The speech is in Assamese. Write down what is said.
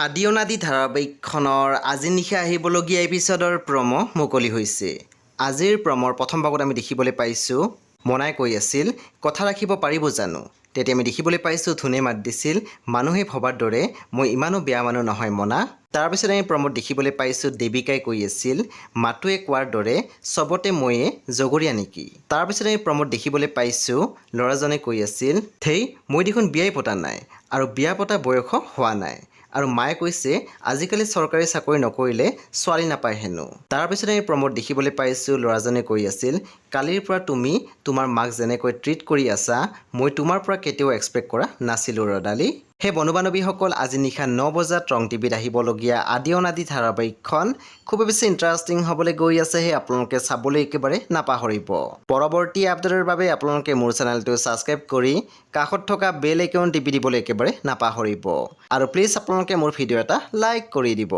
আদি অনাদি ধাৰাবাহিকখনৰ আজি নিশা আহিবলগীয়া এপিছডৰ প্ৰম' মুকলি হৈছে। আজিৰ প্ৰমৰ প্ৰথম ভাগত আমি দেখিবলৈ পাইছোঁ মনাই কৈ আছিল কথা ৰাখিব পাৰিব জানো। তেতিয়া আমি দেখিবলৈ পাইছোঁ ধুনে মাত দিছিল মানুহে ভবাৰ দৰে মই ইমানো বেয়া মানুহ নহয় মনা। তাৰপিছত আমি প্ৰমত দেখিবলৈ পাইছোঁ দেৱিকাই কৈ আছিল মাতুৱে কোৱাৰ দৰে চবতে ময়ে জগৰীয়া নেকি। তাৰপিছত আমি প্ৰমত দেখিবলৈ পাইছোঁ ল'ৰাজনে কৈ আছিল থেই মই দেখোন বিয়াই পতা নাই আৰু বিয়া পতা বয়স হোৱা নাই। আৰু মায়ে কৈছে আজিকালি চৰকাৰী চাকৰি নকৰিলে ছোৱালী নাপায় হেনো। তাৰপিছত আমি প্ৰমোদ দেখিবলৈ পাইছোঁ ল'ৰাজনে কৈ আছিল কালিৰ পৰা তুমি তোমাৰ মাক যেনেকৈ ট্ৰিট কৰি আছা মই তোমাৰ পৰা কেতিয়াও এক্সপেক্ট কৰা নাছিলোঁ ৰদালি। সেই বন্ধু বান্ধৱীসকল আজি নিশা 9 বজাত ৰং টিভিত আহিবলগীয়া আদি অনাদি ধাৰাবাহিকখন খুবেই বেছি ইণ্টাৰেষ্টিং হ'বলৈ গৈ আছে। সেই আপোনালোকে চাবলৈ একেবাৰে নাপাহৰিব। পৰৱৰ্তী আপডেটৰ বাবে আপোনালোকে মোৰ চেনেলটো ছাবস্ক্ৰাইব কৰি কাষত থকা বেল আইকন টিপি দিবলৈ একেবাৰে নাপাহৰিব। আৰু প্লিজ আপোনালোকে মোৰ ভিডিঅ' এটা লাইক কৰি দিব।